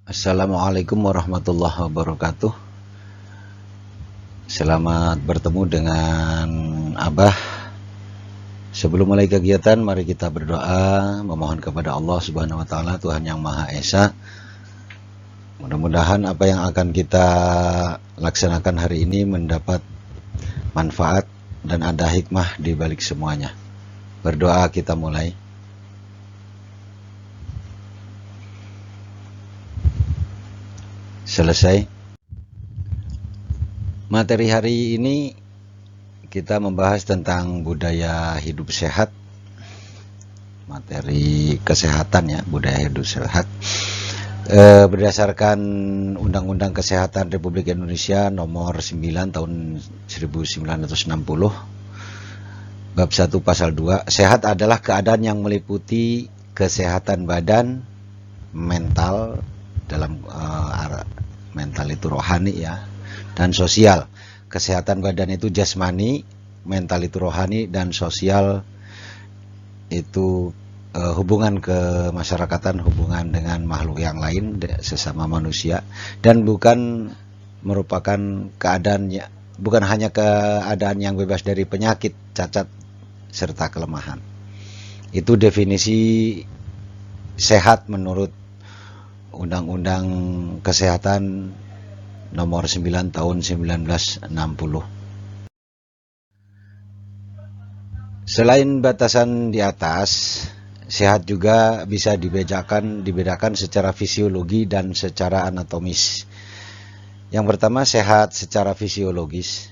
Assalamualaikum warahmatullahi wabarakatuh. Selamat bertemu dengan Abah. Sebelum mulai kegiatan, mari kita berdoa memohon kepada Allah Subhanahu wa taala, Tuhan yang Maha Esa. Mudah-mudahan apa yang akan kita laksanakan hari ini mendapat manfaat dan ada hikmah di balik semuanya. Berdoa kita mulai. Selesai. Materi hari ini kita membahas tentang budaya hidup sehat. Materi kesehatan ya, budaya hidup sehat. Berdasarkan Undang-Undang Kesehatan Republik Indonesia nomor 9 tahun 1960, bab 1 pasal 2, sehat adalah keadaan yang meliputi kesehatan badan, mental, dalam mental itu rohani ya, dan sosial. Kesehatan badan itu jasmani, mental itu rohani, dan sosial itu hubungan kemasyarakatan, hubungan dengan makhluk yang lain, sesama manusia, dan bukan merupakan keadaannya, bukan hanya keadaan yang bebas dari penyakit, cacat, serta kelemahan. Itu definisi sehat menurut Undang-Undang Kesehatan nomor 9 tahun 1960. Selain batasan di atas, sehat juga bisa dibedakan secara fisiologi dan secara anatomis. Yang pertama, sehat secara fisiologis.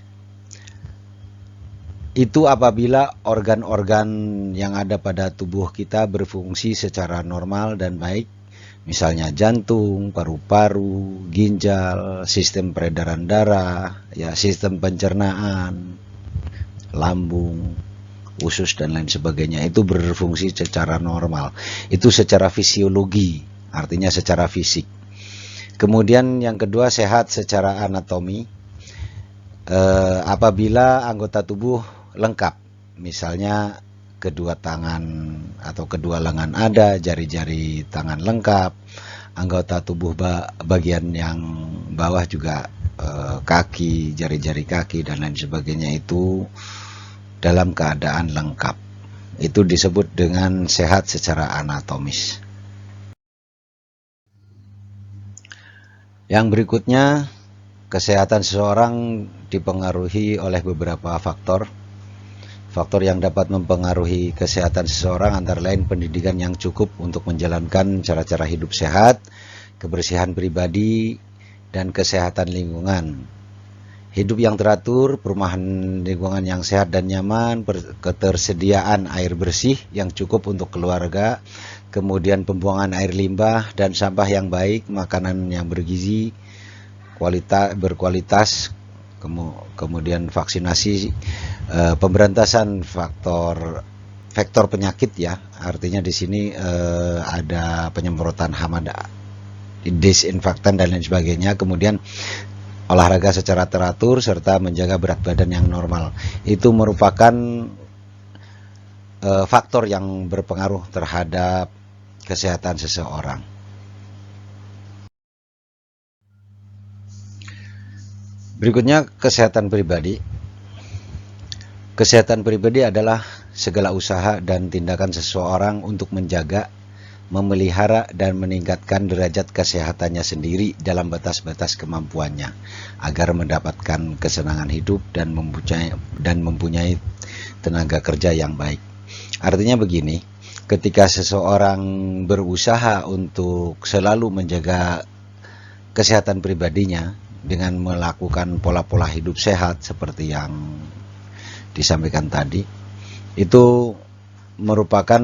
Itu apabila organ-organ yang ada pada tubuh kita berfungsi secara normal dan baik, misalnya jantung, paru-paru, ginjal, sistem peredaran darah, ya, sistem pencernaan, lambung, usus dan lain sebagainya, itu berfungsi secara normal. Itu secara fisiologi, artinya secara fisik. Kemudian yang kedua, sehat secara anatomi. Apabila anggota tubuh lengkap, misalnya kedua tangan atau kedua lengan ada, jari-jari tangan lengkap, anggota tubuh bagian yang bawah juga, kaki, jari-jari kaki dan lain sebagainya, itu dalam keadaan lengkap. Itu disebut dengan sehat secara anatomis. Yang berikutnya, kesehatan seseorang dipengaruhi oleh beberapa faktor. Faktor yang dapat mempengaruhi kesehatan seseorang antara lain pendidikan yang cukup untuk menjalankan cara-cara hidup sehat, kebersihan pribadi, dan kesehatan lingkungan. Hidup yang teratur, perumahan lingkungan yang sehat dan nyaman, ketersediaan air bersih yang cukup untuk keluarga, kemudian pembuangan air limbah dan sampah yang baik, makanan yang bergizi, berkualitas, kemudian vaksinasi, pemberantasan vektor penyakit ya, artinya di sini ada penyemprotan hama, disinfektan dan lain sebagainya. Kemudian olahraga secara teratur serta menjaga berat badan yang normal. Itu merupakan faktor yang berpengaruh terhadap kesehatan seseorang. Berikutnya, kesehatan pribadi. Kesehatan pribadi adalah segala usaha dan tindakan seseorang untuk menjaga, memelihara dan meningkatkan derajat kesehatannya sendiri dalam batas-batas kemampuannya agar mendapatkan kesenangan hidup dan mempunyai tenaga kerja yang baik. Artinya begini, ketika seseorang berusaha untuk selalu menjaga kesehatan pribadinya dengan melakukan pola-pola hidup sehat seperti yang disampaikan tadi, itu merupakan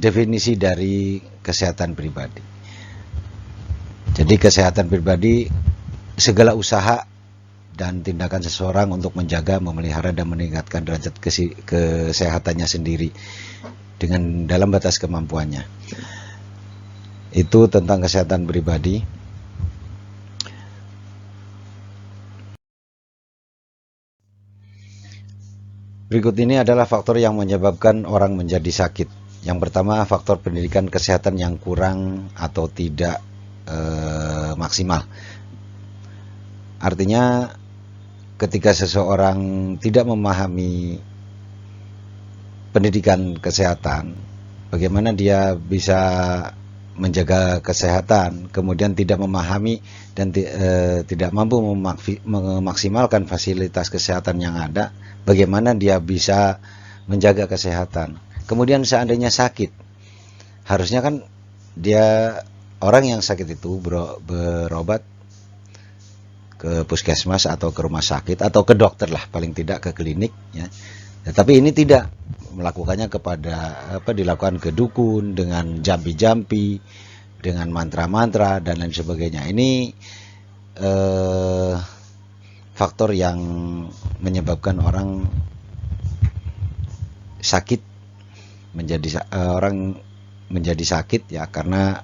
definisi dari kesehatan pribadi. Jadi kesehatan pribadi segala usaha dan tindakan seseorang untuk menjaga, memelihara dan meningkatkan derajat kesehatannya sendiri dengan dalam batas kemampuannya. Itu tentang kesehatan pribadi. Berikut ini adalah faktor yang menyebabkan orang menjadi sakit. Yang pertama, faktor pendidikan kesehatan yang kurang atau tidak maksimal. Artinya ketika seseorang tidak memahami pendidikan kesehatan, bagaimana dia bisa menjaga kesehatan, kemudian tidak memahami dan tidak mampu memaksimalkan fasilitas kesehatan yang ada, bagaimana dia bisa menjaga kesehatan. Kemudian seandainya sakit, harusnya kan dia, orang yang sakit itu berobat ke puskesmas atau ke rumah sakit atau ke dokter lah, paling tidak ke klinik ya. Tetapi ini tidak, melakukannya dilakukan ke dukun dengan jampi-jampi, dengan mantra-mantra dan lain sebagainya. Ini faktor yang menyebabkan orang sakit, orang menjadi sakit ya, karena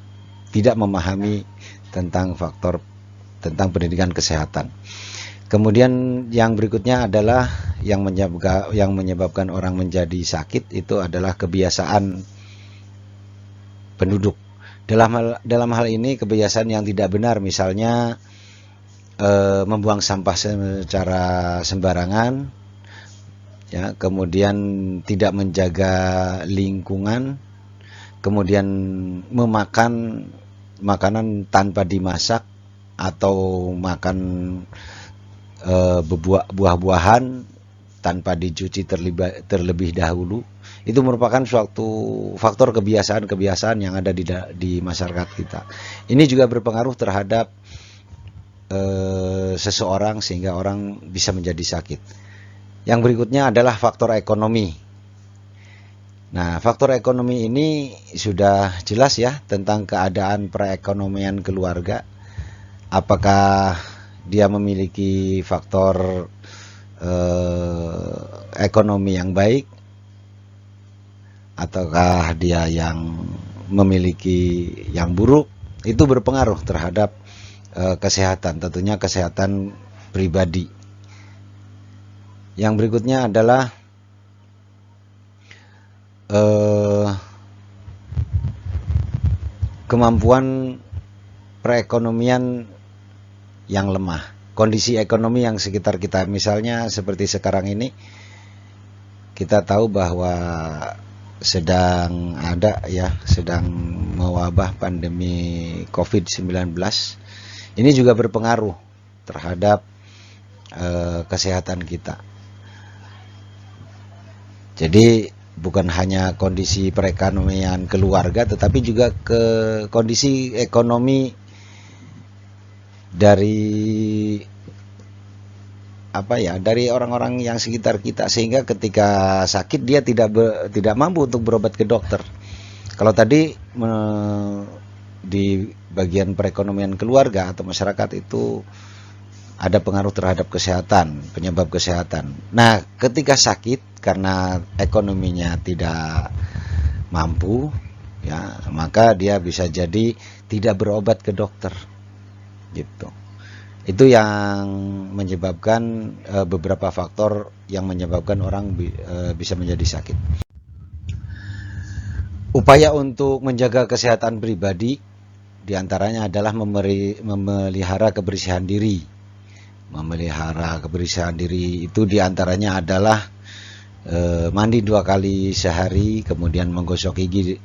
tidak memahami tentang tentang pendidikan kesehatan. Kemudian yang berikutnya adalah yang menyebabkan orang menjadi sakit itu adalah kebiasaan penduduk. Dalam hal ini kebiasaan yang tidak benar, misalnya membuang sampah secara sembarangan, ya, kemudian tidak menjaga lingkungan, kemudian memakan makanan tanpa dimasak atau makan buah-buahan tanpa dicuci terlebih dahulu. Itu merupakan suatu faktor kebiasaan yang ada di masyarakat kita. Ini juga berpengaruh terhadap seseorang sehingga orang bisa menjadi sakit. Yang berikutnya adalah faktor ekonomi. Nah, faktor ekonomi ini sudah jelas ya tentang keadaan perekonomian keluarga. Apakah dia memiliki faktor ekonomi yang baik, ataukah dia yang memiliki yang buruk, itu berpengaruh terhadap kesehatan, tentunya kesehatan pribadi. Yang berikutnya adalah kemampuan perekonomian yang lemah, kondisi ekonomi yang sekitar kita. Misalnya seperti sekarang ini kita tahu bahwa sedang mewabah pandemi COVID-19. Ini juga berpengaruh terhadap kesehatan kita. Jadi bukan hanya kondisi perekonomian keluarga, tetapi juga ke kondisi ekonomi dari orang-orang yang sekitar kita, sehingga ketika sakit dia tidak mampu untuk berobat ke dokter. Kalau tadi di bagian perekonomian keluarga atau masyarakat itu ada pengaruh terhadap kesehatan, penyebab kesehatan. Nah, ketika sakit karena ekonominya tidak mampu, ya, maka dia bisa jadi tidak berobat ke dokter, gitu. Itu yang menyebabkan beberapa faktor yang menyebabkan orang bisa menjadi sakit. Upaya untuk menjaga kesehatan pribadi diantaranya adalah memelihara kebersihan diri. Memelihara kebersihan diri itu diantaranya adalah mandi 2 kali sehari, kemudian menggosok gigi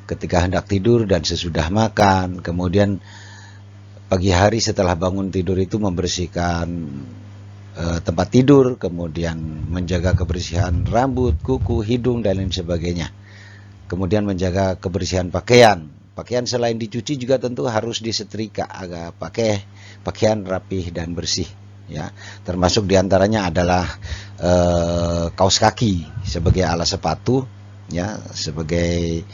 ketika hendak tidur dan sesudah makan, kemudian pagi hari setelah bangun tidur itu membersihkan tempat tidur, kemudian menjaga kebersihan rambut, kuku, hidung dan lain sebagainya. Kemudian menjaga kebersihan pakaian. Pakaian selain dicuci juga tentu harus disetrika agar pakai pakaian rapih dan bersih, ya. Termasuk diantaranya adalah kaos kaki sebagai alas sepatu, ya, sebagai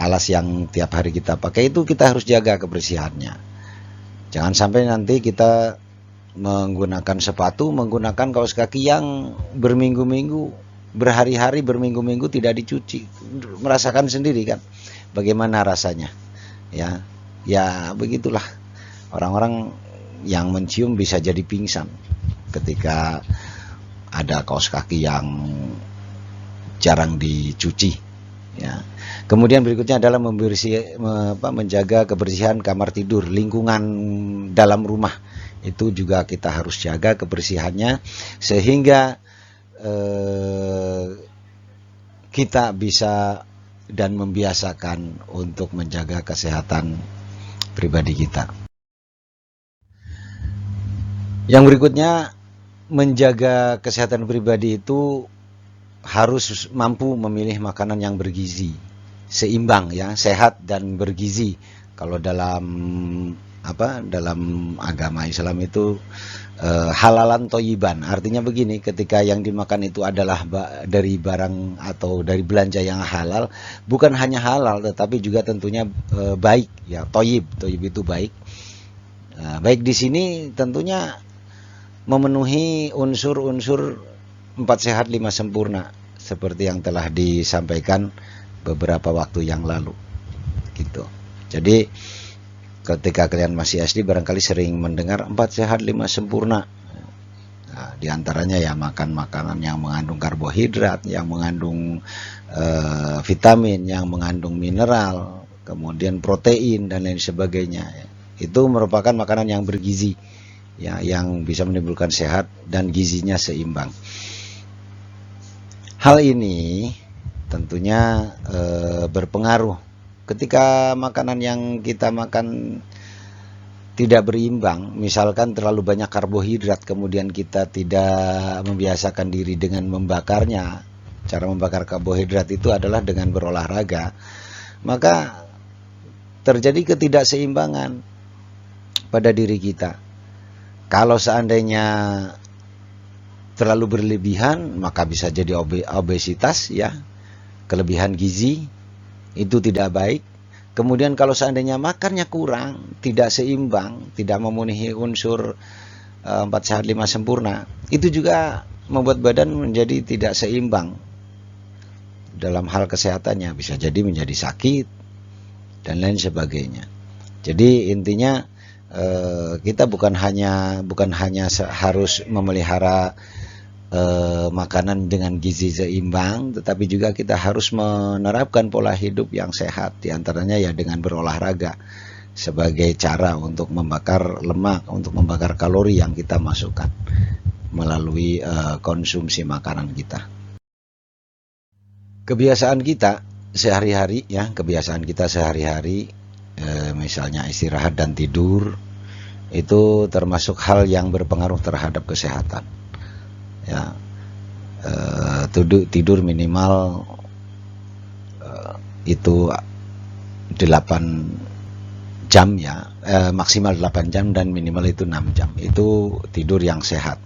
alas yang tiap hari kita pakai, itu kita harus jaga kebersihannya. Jangan sampai nanti kita menggunakan kaos kaki yang berminggu-minggu, berhari-hari, berminggu-minggu tidak dicuci. Merasakan sendiri kan bagaimana rasanya, ya. Ya begitulah, orang-orang yang mencium bisa jadi pingsan ketika ada kaos kaki yang jarang dicuci, Ya. Kemudian berikutnya adalah menjaga kebersihan kamar tidur, lingkungan dalam rumah. Itu juga kita harus jaga kebersihannya sehingga kita bisa dan membiasakan untuk menjaga kesehatan pribadi kita. Yang berikutnya, menjaga kesehatan pribadi itu harus mampu memilih makanan yang bergizi, seimbang ya, sehat dan bergizi. Kalau dalam agama Islam itu halalan toyiban, artinya begini, ketika yang dimakan itu adalah dari barang atau dari belanja yang halal, bukan hanya halal tetapi juga tentunya baik ya, toyib itu baik. Baik di sini tentunya memenuhi unsur-unsur 4 sehat 5 sempurna seperti yang telah disampaikan beberapa waktu yang lalu gitu. Jadi ketika kalian masih SD barangkali sering mendengar 4 sehat 5 sempurna. Nah, diantaranya ya makan makanan yang mengandung karbohidrat, yang mengandung vitamin, yang mengandung mineral, kemudian protein dan lain sebagainya. Itu merupakan makanan yang bergizi ya, yang bisa menimbulkan sehat dan gizinya seimbang. Hal ini tentunya berpengaruh ketika makanan yang kita makan tidak berimbang, misalkan terlalu banyak karbohidrat, kemudian kita tidak membiasakan diri dengan membakarnya. Cara membakar karbohidrat itu adalah dengan berolahraga, maka terjadi ketidakseimbangan pada diri kita. Kalau seandainya terlalu berlebihan, maka bisa jadi obesitas ya, kelebihan gizi, itu tidak baik. Kemudian kalau seandainya makannya kurang, tidak seimbang, tidak memenuhi unsur 4 sehat 5 sempurna, itu juga membuat badan menjadi tidak seimbang dalam hal kesehatannya, bisa jadi menjadi sakit dan lain sebagainya. Jadi intinya kita bukan hanya harus memelihara makanan dengan gizi seimbang, tetapi juga kita harus menerapkan pola hidup yang sehat, diantaranya ya dengan berolahraga sebagai cara untuk membakar lemak, untuk membakar kalori yang kita masukkan melalui konsumsi makanan kita. Kebiasaan kita sehari-hari ya, misalnya istirahat dan tidur, itu termasuk hal yang berpengaruh terhadap kesehatan ya. Tidur minimal itu 8 jam ya, maksimal 8 jam dan minimal itu 6 jam. Itu tidur yang sehat.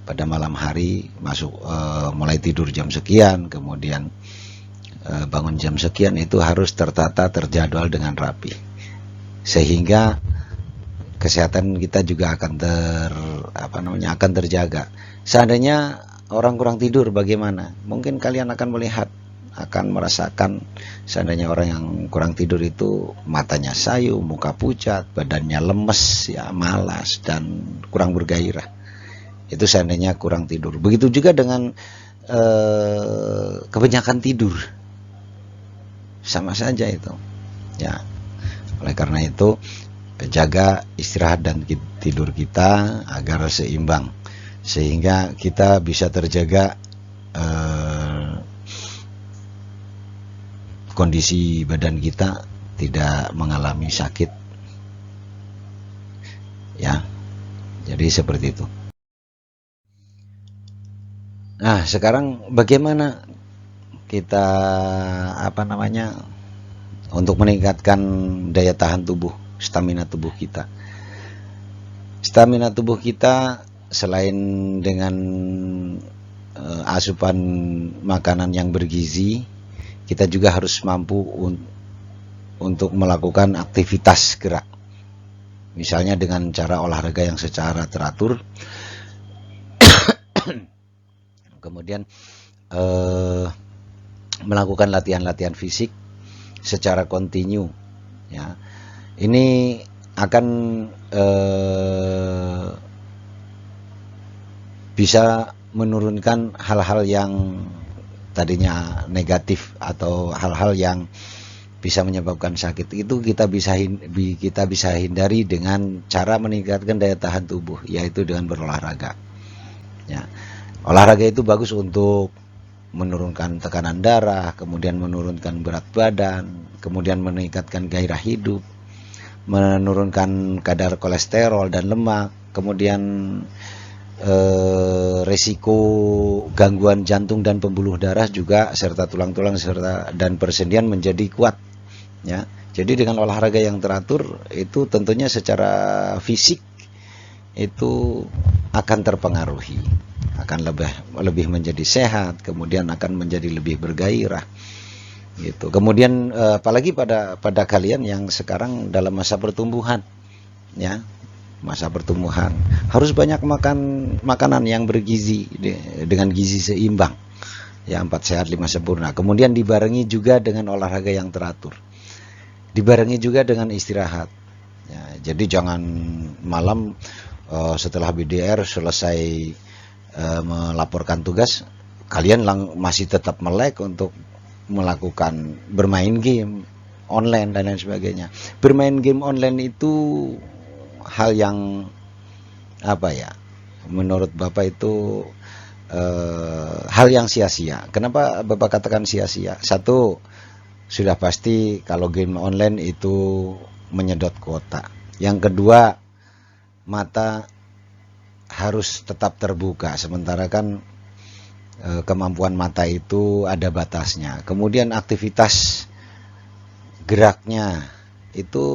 Pada malam hari mulai tidur jam sekian, kemudian bangun jam sekian, itu harus tertata, terjadwal dengan rapi, sehingga kesehatan kita juga akan terjaga. Seandainya orang kurang tidur bagaimana? Mungkin kalian akan merasakan seandainya orang yang kurang tidur itu matanya sayu, muka pucat, badannya lemes ya, malas dan kurang bergairah. Itu seandainya kurang tidur. Begitu juga dengan kebanyakan tidur, sama saja itu ya. Oleh karena itu, jaga istirahat dan tidur kita agar seimbang, sehingga kita bisa terjaga kondisi badan kita tidak mengalami sakit ya. Jadi seperti itu. Nah, sekarang bagaimana kita untuk meningkatkan daya tahan tubuh, stamina tubuh kita. Stamina tubuh kita selain dengan asupan makanan yang bergizi, kita juga harus mampu untuk melakukan aktivitas gerak. Misalnya dengan cara olahraga yang secara teratur, kemudian melakukan latihan-latihan fisik secara kontinu ya. Ini akan bisa menurunkan hal-hal yang tadinya negatif atau hal-hal yang bisa menyebabkan sakit, itu kita bisa hindari dengan cara meningkatkan daya tahan tubuh, yaitu dengan berolahraga. Ya, olahraga itu bagus untuk menurunkan tekanan darah, kemudian menurunkan berat badan, kemudian meningkatkan gairah hidup, menurunkan kadar kolesterol dan lemak, kemudian resiko gangguan jantung dan pembuluh darah juga, serta tulang-tulang serta dan persendian menjadi kuat. Ya, jadi dengan olahraga yang teratur itu tentunya secara fisik itu akan terpengaruhi, akan lebih menjadi sehat, kemudian akan menjadi lebih bergairah gitu. Kemudian apalagi pada kalian yang sekarang dalam masa pertumbuhan, ya, masa pertumbuhan harus banyak makan makanan yang bergizi dengan gizi seimbang, ya, 4 sehat 5 sempurna. Kemudian dibarengi juga dengan olahraga yang teratur, dibarengi juga dengan istirahat, ya. Jadi jangan malam setelah BDR selesai melaporkan tugas, kalian masih tetap melek untuk melakukan bermain game online dan lain sebagainya. Bermain game online itu hal yang apa ya, menurut Bapak itu hal yang sia-sia. Kenapa Bapak katakan sia-sia? Satu, sudah pasti kalau game online itu menyedot kuota. Yang kedua, mata harus tetap terbuka, sementara kan kemampuan mata itu ada batasnya. Kemudian aktivitas geraknya itu,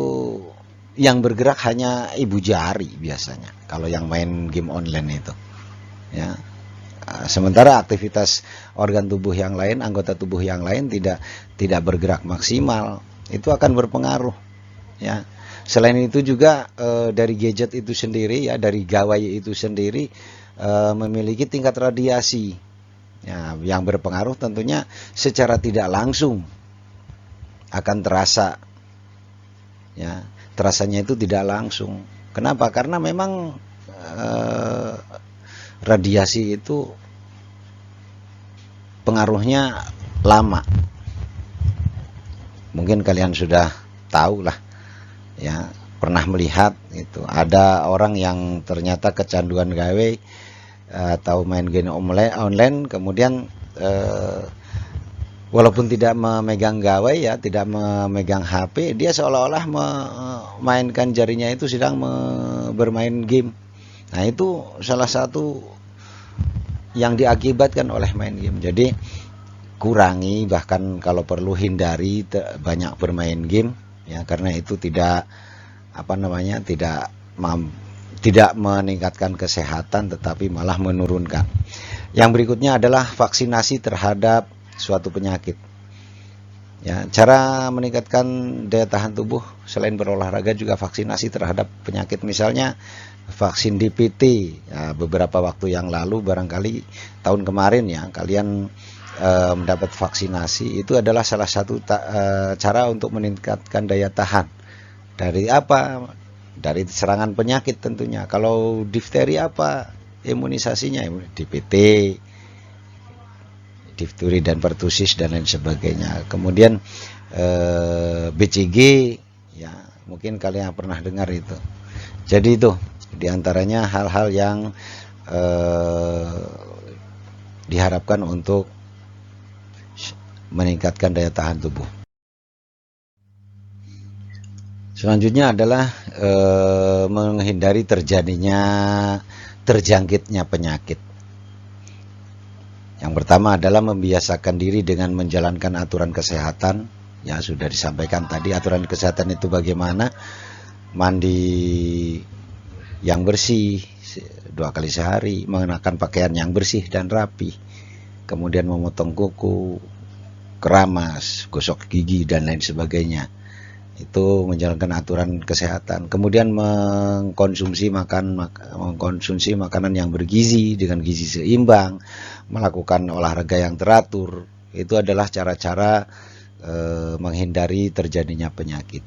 yang bergerak hanya ibu jari biasanya kalau yang main game online itu, ya. Sementara aktivitas organ tubuh yang lain, anggota tubuh yang lain tidak bergerak maksimal, itu akan berpengaruh, ya. Selain itu juga dari gadget itu sendiri, ya, dari gawai itu sendiri memiliki tingkat radiasi, ya, yang berpengaruh tentunya secara tidak langsung akan terasa, ya, terasanya itu tidak langsung. Kenapa? Karena memang radiasi itu pengaruhnya lama. Mungkin kalian sudah tahu lah, ya, pernah melihat itu ada orang yang ternyata kecanduan gawe atau main game online, kemudian walaupun tidak memegang gawai, ya, tidak memegang HP, dia seolah-olah memainkan jarinya itu sedang bermain game. Nah, itu salah satu yang diakibatkan oleh main game. Jadi kurangi, bahkan kalau perlu hindari banyak bermain game, ya, karena itu tidak tidak meningkatkan kesehatan, tetapi malah menurunkan. Yang berikutnya adalah vaksinasi terhadap suatu penyakit. Ya, cara meningkatkan daya tahan tubuh selain berolahraga juga vaksinasi terhadap penyakit. Misalnya vaksin DPT, ya, beberapa waktu yang lalu, barangkali tahun kemarin, ya, kalian mendapat vaksinasi. Itu adalah salah satu cara untuk meningkatkan daya tahan. Dari apa? Dari serangan penyakit tentunya. Kalau difteri apa imunisasinya? DPT, difteri dan pertusis dan lain sebagainya. Kemudian BCG, ya, mungkin kalian pernah dengar itu. Jadi itu diantaranya hal-hal yang diharapkan untuk meningkatkan daya tahan tubuh. Selanjutnya adalah menghindari terjangkitnya penyakit. Yang pertama adalah membiasakan diri dengan menjalankan aturan kesehatan. Ya, sudah disampaikan tadi aturan kesehatan itu bagaimana. Mandi yang bersih 2 kali sehari, mengenakan pakaian yang bersih dan rapi, kemudian memotong kuku, keramas, gosok gigi dan lain sebagainya. Itu menjalankan aturan kesehatan. Kemudian mengkonsumsi makanan yang bergizi dengan gizi seimbang, melakukan olahraga yang teratur. Itu adalah cara-cara menghindari terjadinya penyakit.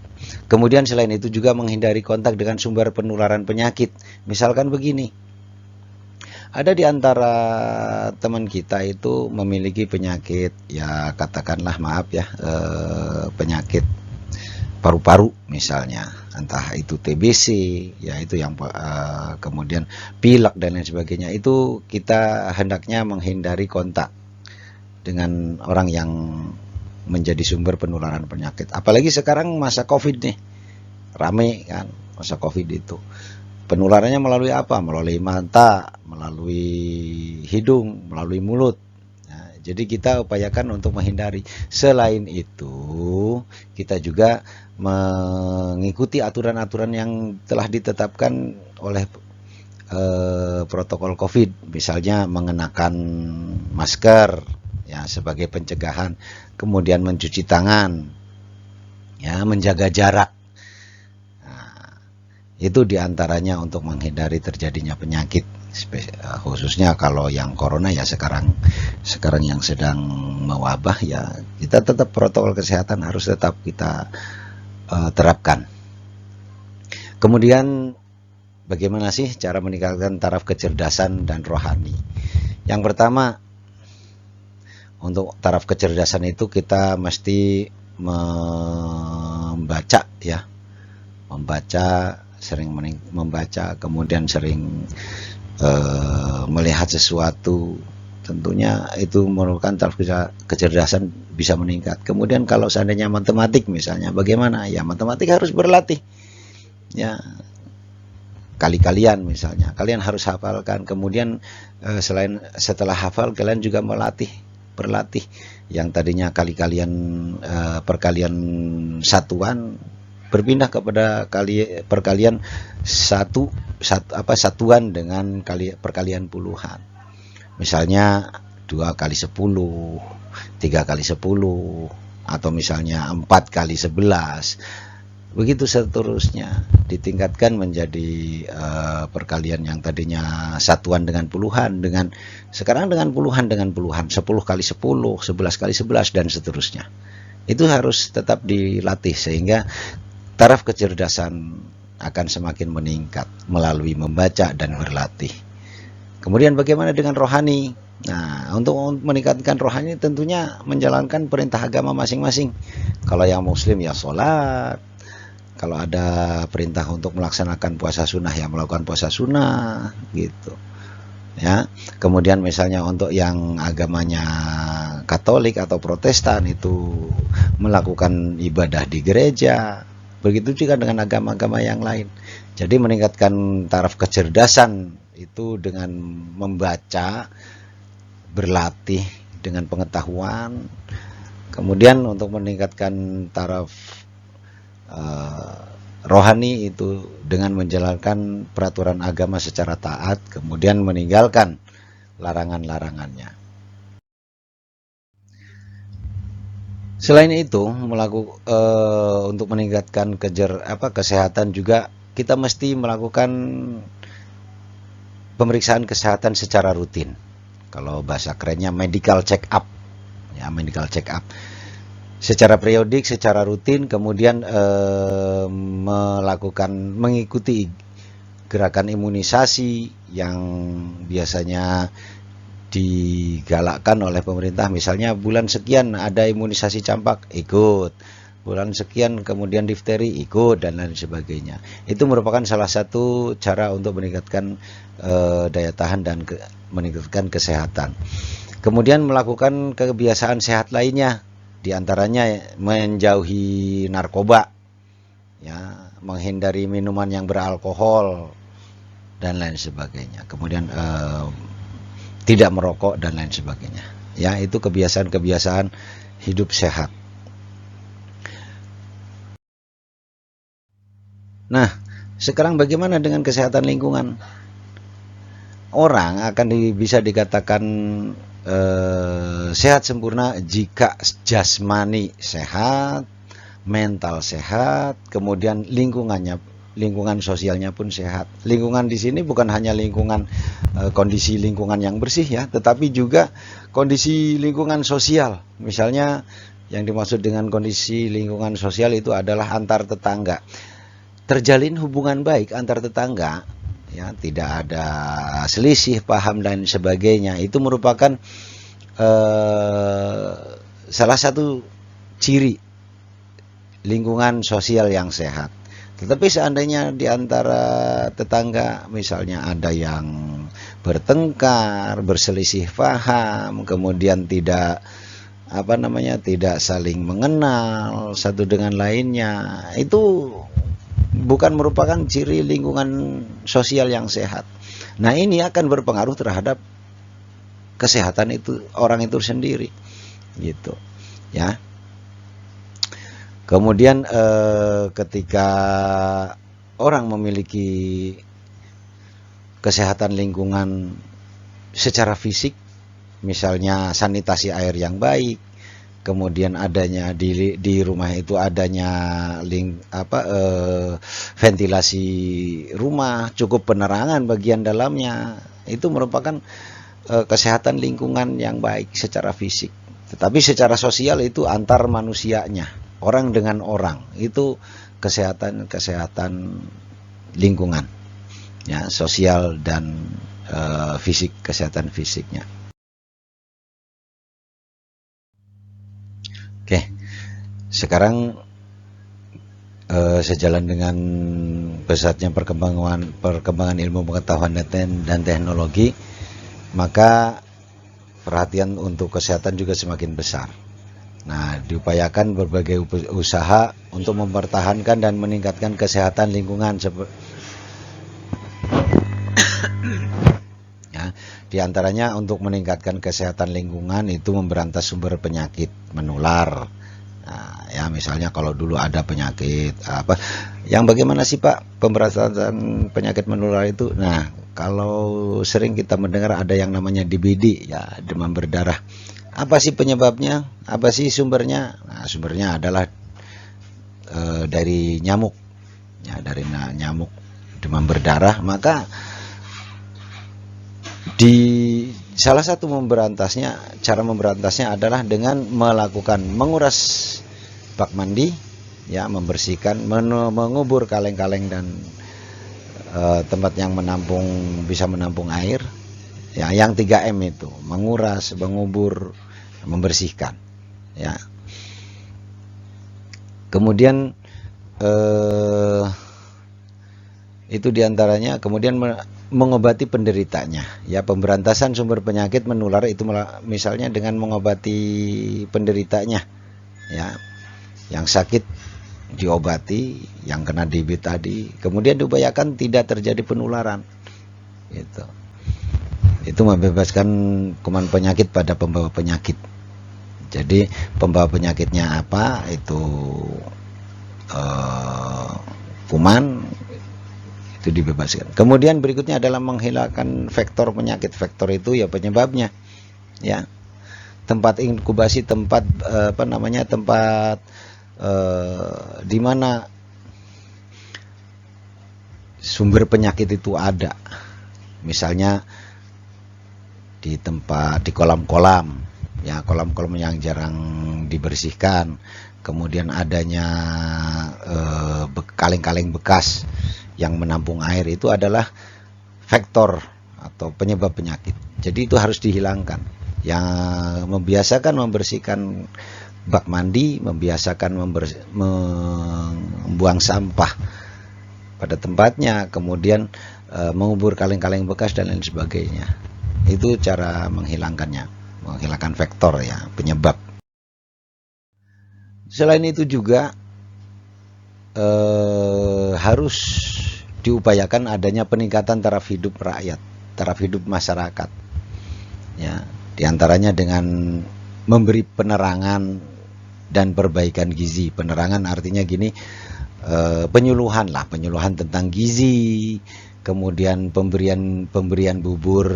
Kemudian selain itu juga menghindari kontak dengan sumber penularan penyakit. Misalkan begini, Ada di antara teman kita itu memiliki penyakit, ya katakanlah maaf ya, penyakit paru-paru misalnya, entah itu TBC, ya itu yang kemudian pilek dan lain sebagainya. Itu kita hendaknya menghindari kontak dengan orang yang menjadi sumber penularan penyakit. Apalagi sekarang masa COVID nih, rame kan masa COVID itu. Penularannya melalui apa? Melalui mata, melalui hidung, melalui mulut. Nah, jadi kita upayakan untuk menghindari. Selain itu, kita juga mengikuti aturan-aturan yang telah ditetapkan oleh protokol COVID, misalnya mengenakan masker ya sebagai pencegahan, kemudian mencuci tangan, ya menjaga jarak. Itu diantaranya untuk menghindari terjadinya penyakit, khususnya kalau yang corona ya sekarang yang sedang mewabah, ya kita tetap protokol kesehatan harus tetap kita terapkan. Kemudian bagaimana sih cara meningkatkan taraf kecerdasan dan rohani? Yang pertama, untuk taraf kecerdasan itu kita mesti membaca ya, sering membaca, kemudian sering melihat sesuatu, tentunya itu memerlukan taraf kecerdasan bisa meningkat. Kemudian kalau seandainya matematik misalnya, bagaimana? Ya matematik harus berlatih. Ya kali-kalian misalnya, kalian harus hafalkan. Kemudian setelah hafal, kalian juga berlatih. Yang tadinya kali-kalian perkalian satuan, berpindah kepada perkalian satuan dengan perkalian puluhan. Misalnya 2 kali 10, 3 kali 10, atau misalnya 4 kali 11. Begitu seterusnya, ditingkatkan menjadi perkalian yang tadinya satuan dengan puluhan, sekarang dengan puluhan, 10 kali 10, 11 kali 11, dan seterusnya. Itu harus tetap dilatih sehingga taraf kecerdasan akan semakin meningkat melalui membaca dan berlatih. Kemudian bagaimana dengan rohani? Nah, untuk meningkatkan rohani tentunya menjalankan perintah agama masing-masing. Kalau yang muslim ya sholat, kalau ada perintah untuk melaksanakan puasa sunnah ya melakukan puasa sunnah gitu ya. Kemudian misalnya untuk yang agamanya Katolik atau Protestan itu melakukan ibadah di gereja. Begitu juga dengan agama-agama yang lain. Jadi meningkatkan taraf kecerdasan itu dengan membaca, berlatih dengan pengetahuan. Kemudian untuk meningkatkan taraf rohani itu dengan menjalankan peraturan agama secara taat, kemudian meninggalkan larangan-larangannya. Selain itu, untuk meningkatkan kesehatan juga kita mesti melakukan pemeriksaan kesehatan secara rutin. Kalau bahasa kerennya medical check up, ya medical check up. Secara periodik, secara rutin, kemudian mengikuti gerakan imunisasi yang biasanya digalakkan oleh pemerintah. Misalnya bulan sekian ada imunisasi campak, ikut. Bulan sekian kemudian difteri, ikut, dan lain sebagainya. Itu merupakan salah satu cara untuk meningkatkan daya tahan dan meningkatkan kesehatan. Kemudian melakukan kebiasaan sehat lainnya, diantaranya menjauhi narkoba, ya, menghindari minuman yang beralkohol dan lain sebagainya. Kemudian tidak merokok dan lain sebagainya. Ya, itu kebiasaan-kebiasaan hidup sehat. Nah, sekarang bagaimana dengan kesehatan lingkungan? Orang akan bisa dikatakan sehat sempurna jika jasmani sehat, mental sehat, kemudian lingkungan sosialnya pun sehat. Lingkungan di sini bukan hanya lingkungan kondisi lingkungan yang bersih ya, tetapi juga kondisi lingkungan sosial. Misalnya yang dimaksud dengan kondisi lingkungan sosial itu adalah antar tetangga. Terjalin hubungan baik antar tetangga ya, tidak ada selisih paham dan sebagainya. Itu merupakan salah satu ciri lingkungan sosial yang sehat. Tetapi seandainya di antara tetangga misalnya ada yang bertengkar, berselisih paham, kemudian tidak tidak saling mengenal satu dengan lainnya, itu bukan merupakan ciri lingkungan sosial yang sehat. Nah, ini akan berpengaruh terhadap kesehatan itu orang itu sendiri, gitu ya. Kemudian ketika orang memiliki kesehatan lingkungan secara fisik, misalnya sanitasi air yang baik, kemudian adanya di rumah itu adanya ventilasi rumah, cukup penerangan bagian dalamnya, itu merupakan kesehatan lingkungan yang baik secara fisik. Tetapi secara sosial itu antar manusianya, orang dengan orang, itu kesehatan lingkungan, ya, sosial dan fisik, kesehatan fisiknya. Oke, sekarang sejalan dengan pesatnya perkembangan ilmu pengetahuan dan teknologi, maka perhatian untuk kesehatan juga semakin besar. Nah, diupayakan berbagai usaha untuk mempertahankan dan meningkatkan kesehatan lingkungan. Ya, di antaranya untuk meningkatkan kesehatan lingkungan itu memberantas sumber penyakit menular. Nah, ya misalnya kalau dulu ada penyakit yang bagaimana sih Pak pemberantasan penyakit menular itu? Nah, kalau sering kita mendengar ada yang namanya DBD, ya, demam berdarah. Apa sih penyebabnya? Apa sih sumbernya? Nah, sumbernya adalah dari nyamuk, ya, dari nyamuk demam berdarah. Maka di salah satu cara memberantasnya adalah dengan menguras bak mandi, ya, membersihkan, mengubur kaleng-kaleng dan tempat yang bisa menampung air, ya, yang 3M itu, menguras, mengubur, membersihkan, ya. Kemudian itu diantaranya, kemudian mengobati penderitanya, ya, pemberantasan sumber penyakit menular itu misalnya dengan mengobati penderitanya, ya, yang sakit diobati, yang kena DBD tadi, kemudian diupayakan tidak terjadi penularan, gitu. Itu membebaskan kuman penyakit pada pembawa penyakit. Jadi pembawa penyakitnya apa? Itu kuman, itu dibebaskan. Kemudian berikutnya adalah menghilangkan vektor penyakit. Vektor itu ya penyebabnya, ya. Tempat inkubasi, tempat di mana sumber penyakit itu ada. Misalnya di kolam-kolam, ya, kolam-kolam yang jarang dibersihkan. Kemudian adanya kaleng-kaleng bekas yang menampung air, itu adalah vektor atau penyebab penyakit. Jadi itu harus dihilangkan. Yang membiasakan membersihkan bak mandi, membiasakan membuang sampah pada tempatnya, kemudian mengubur kaleng-kaleng bekas dan lain sebagainya. Itu cara menghilangkannya, menghilangkan vektor, ya, penyebab. Selain itu juga harus diupayakan adanya peningkatan taraf hidup rakyat, taraf hidup masyarakat, ya, diantaranya dengan memberi penerangan dan perbaikan gizi. Penerangan artinya gini, penyuluhan tentang gizi, kemudian pemberian bubur,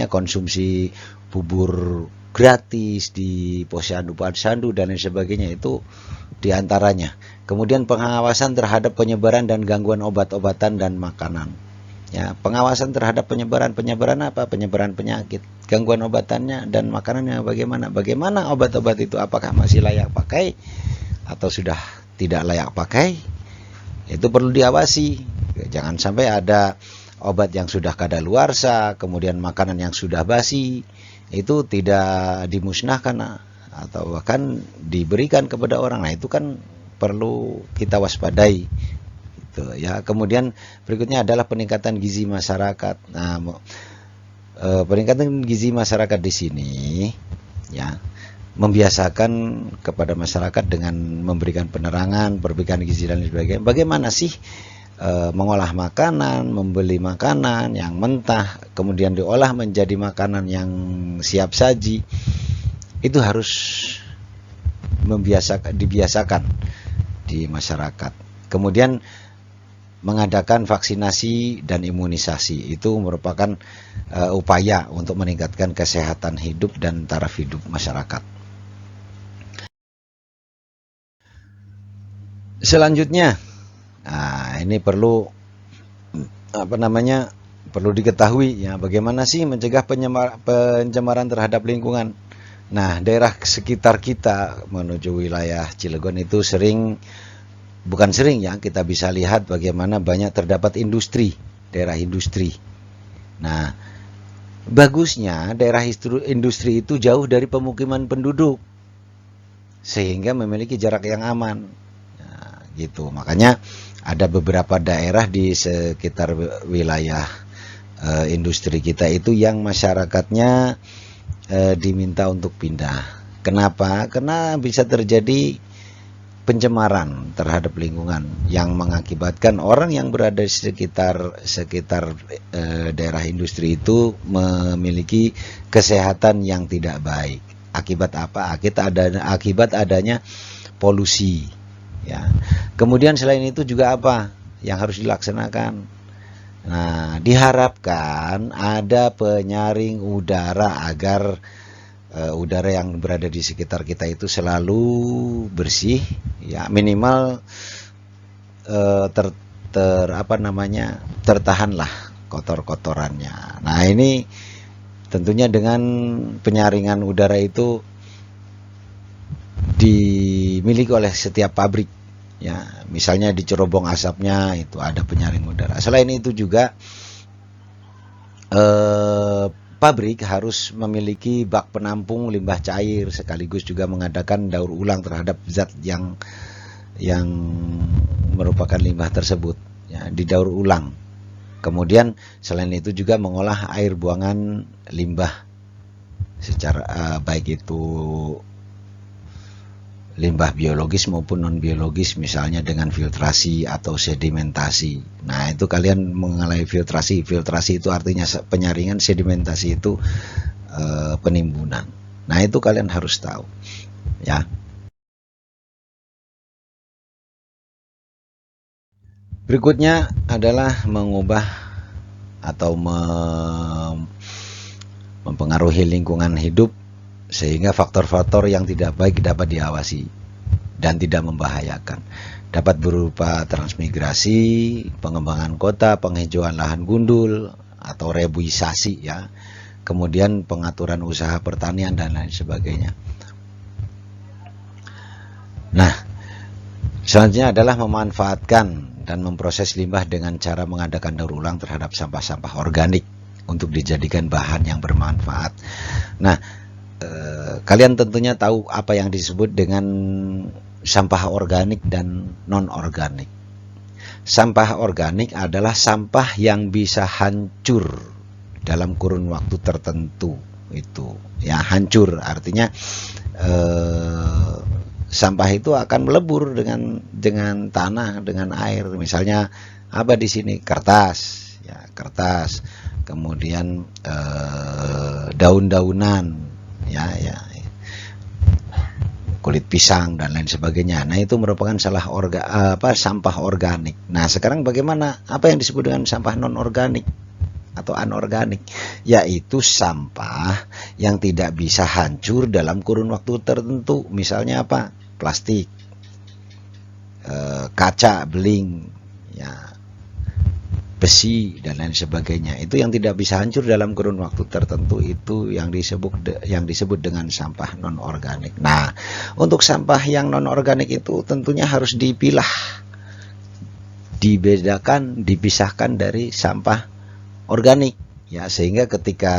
konsumsi bubur gratis di posyandu dan lain sebagainya, itu diantaranya. Kemudian pengawasan terhadap penyebaran dan gangguan obat-obatan dan makanan, ya, pengawasan terhadap penyebaran apa? Penyebaran penyakit, gangguan obatannya dan makanannya bagaimana obat-obat itu, apakah masih layak pakai atau sudah tidak layak pakai, itu perlu diawasi, Jangan sampai ada obat yang sudah kadaluarsa, kemudian makanan yang sudah basi, itu tidak dimusnahkan atau bahkan diberikan kepada orang. Nah, itu kan perlu kita waspadai. Itu ya. Kemudian berikutnya adalah peningkatan gizi masyarakat. Nah, peningkatan gizi masyarakat di sini ya membiasakan kepada masyarakat dengan memberikan penerangan, perbaikan gizi dan sebagainya. Bagaimana sih mengolah makanan, membeli makanan yang mentah, kemudian diolah menjadi makanan yang siap saji, itu harus dibiasakan di masyarakat. Kemudian mengadakan vaksinasi dan imunisasi, itu merupakan upaya untuk meningkatkan kesehatan hidup dan taraf hidup masyarakat. Selanjutnya, nah, ini perlu perlu diketahui ya, bagaimana sih mencegah pencemaran terhadap lingkungan. Nah, daerah sekitar kita menuju wilayah Cilegon itu bukan sering ya, kita bisa lihat bagaimana banyak terdapat industri, daerah industri. Nah, bagusnya daerah industri itu jauh dari pemukiman penduduk, sehingga memiliki jarak yang aman. Nah, gitu. Makanya ada beberapa daerah di sekitar wilayah industri kita itu yang masyarakatnya diminta untuk pindah. Kenapa? Karena bisa terjadi pencemaran terhadap lingkungan yang mengakibatkan orang yang berada di sekitar daerah industri itu memiliki kesehatan yang tidak baik. Akibat apa? Akibat adanya polusi. Ya. Kemudian selain itu juga apa yang harus dilaksanakan? Nah, diharapkan ada penyaring udara agar udara yang berada di sekitar kita itu selalu bersih, ya minimal tertahanlah kotor-kotorannya. Nah, ini tentunya dengan penyaringan udara itu dimiliki oleh setiap pabrik. Ya, misalnya di cerobong asapnya itu ada penyaring udara. Selain itu juga pabrik harus memiliki bak penampung limbah cair, sekaligus juga mengadakan daur ulang terhadap zat yang merupakan limbah tersebut, ya, didaur ulang. Kemudian selain itu juga mengolah air buangan limbah secara baik itu limbah biologis maupun non biologis, misalnya dengan filtrasi atau sedimentasi. Nah, itu kalian mengenai filtrasi itu artinya penyaringan, sedimentasi itu penimbunan. Nah, itu kalian harus tahu ya. Berikutnya adalah mengubah atau mempengaruhi lingkungan hidup sehingga faktor-faktor yang tidak baik dapat diawasi dan tidak membahayakan. Dapat berupa transmigrasi, pengembangan kota, penghijauan lahan gundul atau rebuisasi ya. Kemudian pengaturan usaha pertanian dan lain sebagainya. Nah, selanjutnya adalah memanfaatkan dan memproses limbah dengan cara mengadakan daur ulang terhadap sampah-sampah organik untuk dijadikan bahan yang bermanfaat. Nah, kalian tentunya tahu apa yang disebut dengan sampah organik dan non-organik. Sampah organik adalah sampah yang bisa hancur dalam kurun waktu tertentu. Itu ya, hancur artinya sampah itu akan melebur dengan tanah, dengan air. Misalnya apa di sini? Kertas, ya, kertas. Kemudian daun-daunan, ya, kulit pisang dan lain sebagainya. Nah, itu merupakan sampah organik. Nah, sekarang bagaimana? Apa yang disebut dengan sampah non-organik atau anorganik? Yaitu sampah yang tidak bisa hancur dalam kurun waktu tertentu. Misalnya apa? Plastik, kaca, beling, ya, besi dan lain sebagainya. Itu yang tidak bisa hancur dalam kurun waktu tertentu, itu yang disebut dengan sampah non organik. Nah, untuk sampah yang non organik itu tentunya harus dipilah dipisahkan dari sampah organik, ya, sehingga ketika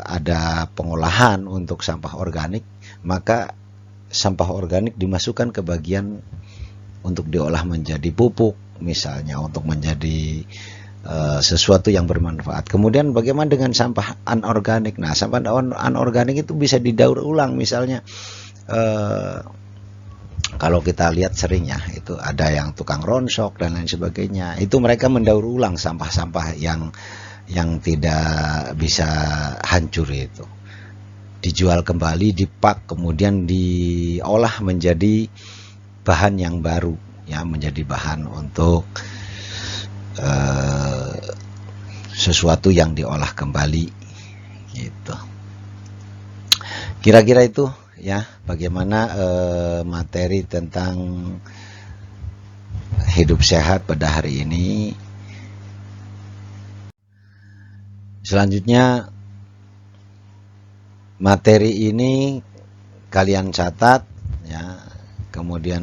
ada pengolahan untuk sampah organik, maka sampah organik dimasukkan ke bagian untuk diolah menjadi pupuk, misalnya untuk menjadi sesuatu yang bermanfaat. Kemudian bagaimana dengan sampah anorganik? Nah, sampah anorganik itu bisa didaur ulang, misalnya kalau kita lihat sering ya, itu ada yang tukang ronsok dan lain sebagainya. Itu mereka mendaur ulang sampah-sampah yang tidak bisa hancur itu. Dijual kembali, dipak, kemudian diolah menjadi bahan yang baru, ya, menjadi bahan untuk sesuatu yang diolah kembali gitu. Kira-kira itu ya, bagaimana materi tentang hidup sehat pada hari ini. Selanjutnya, materi ini kalian catat ya, kemudian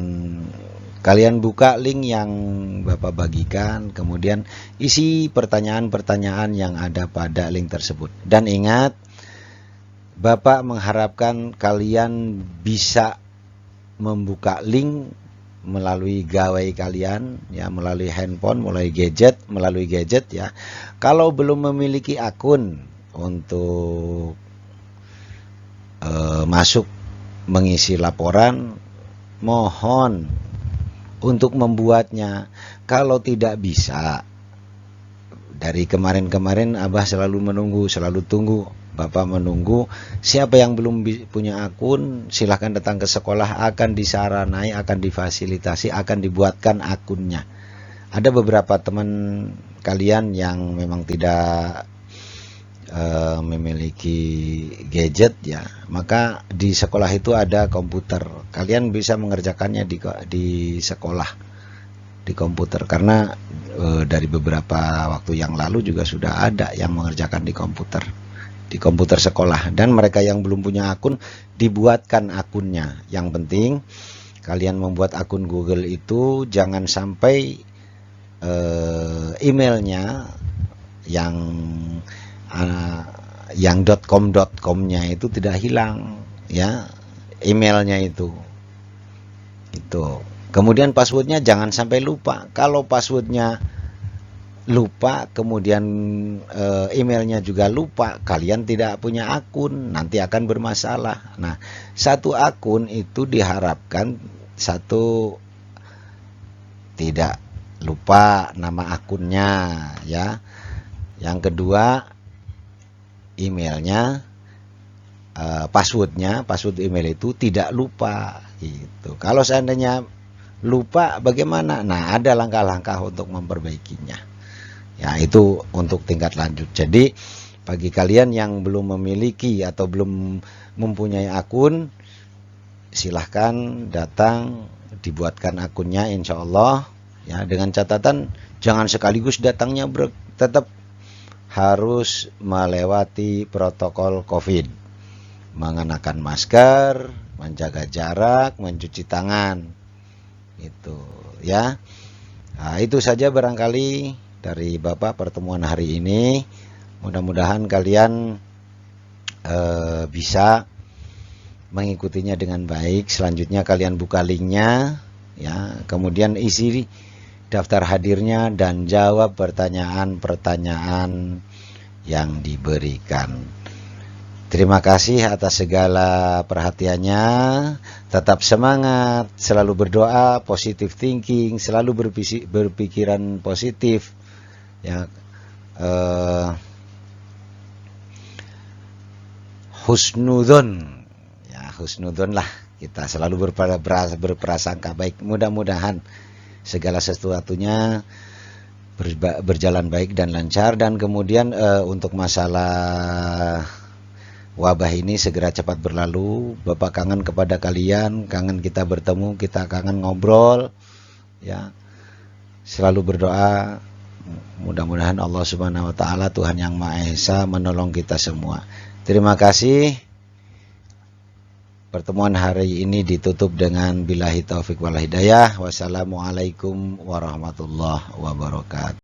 kalian buka link yang Bapak bagikan, kemudian isi pertanyaan-pertanyaan yang ada pada link tersebut. Dan ingat, Bapak mengharapkan kalian bisa membuka link melalui gawai kalian, ya, melalui handphone, melalui gadget ya. Kalau belum memiliki akun untuk masuk mengisi laporan, mohon untuk membuatnya. Kalau tidak bisa, dari kemarin-kemarin Abah selalu menunggu, selalu tunggu, Bapak menunggu. Siapa yang belum punya akun, silahkan datang ke sekolah, akan disaranai, akan difasilitasi, akan dibuatkan akunnya. Ada beberapa teman kalian yang memang tidak memiliki gadget ya, maka di sekolah itu ada komputer. Kalian bisa mengerjakannya di sekolah, di komputer, karena dari beberapa waktu yang lalu juga sudah ada yang mengerjakan di komputer sekolah. Dan mereka yang belum punya akun, dibuatkan akunnya. Yang penting kalian membuat akun Google itu jangan sampai emailnya yang .com.com-nya itu tidak hilang ya, emailnya itu. Kemudian passwordnya jangan sampai lupa. Kalau passwordnya lupa, kemudian emailnya juga lupa, kalian tidak punya akun, nanti akan bermasalah. Nah, satu akun itu diharapkan, satu, tidak lupa nama akunnya ya. Yang kedua, emailnya, password email itu tidak lupa gitu. Kalau seandainya lupa bagaimana? Nah, ada langkah-langkah untuk memperbaikinya. Ya, itu untuk tingkat lanjut. Jadi, bagi kalian yang belum memiliki atau belum mempunyai akun, silahkan datang, dibuatkan akunnya insya Allah. Ya, dengan catatan jangan sekaligus datangnya tetap harus melewati protokol COVID, mengenakan masker, menjaga jarak, mencuci tangan, itu ya. Nah, itu saja barangkali dari Bapak pertemuan hari ini. Mudah-mudahan kalian bisa mengikutinya dengan baik. Selanjutnya kalian buka linknya ya, kemudian isi daftar hadirnya dan jawab pertanyaan-pertanyaan yang diberikan. Terima kasih atas segala perhatiannya. Tetap semangat, selalu berdoa, positive thinking, selalu berpikiran positif. Ya, husnudon, ya, husnudon lah. Kita selalu berprasangka baik. Mudah-mudahan segala sesuatunya berjalan baik dan lancar, dan kemudian untuk masalah wabah ini segera cepat berlalu. Bapak kangen kepada kalian, kangen kita bertemu, kita kangen ngobrol ya. Selalu berdoa, mudah-mudahan Allah Subhanahu wa taala, Tuhan yang Maha Esa, menolong kita semua. Terima kasih. Pertemuan hari ini ditutup dengan billahi taufik wal hidayah. Wassalamualaikum warahmatullahi wabarakatuh.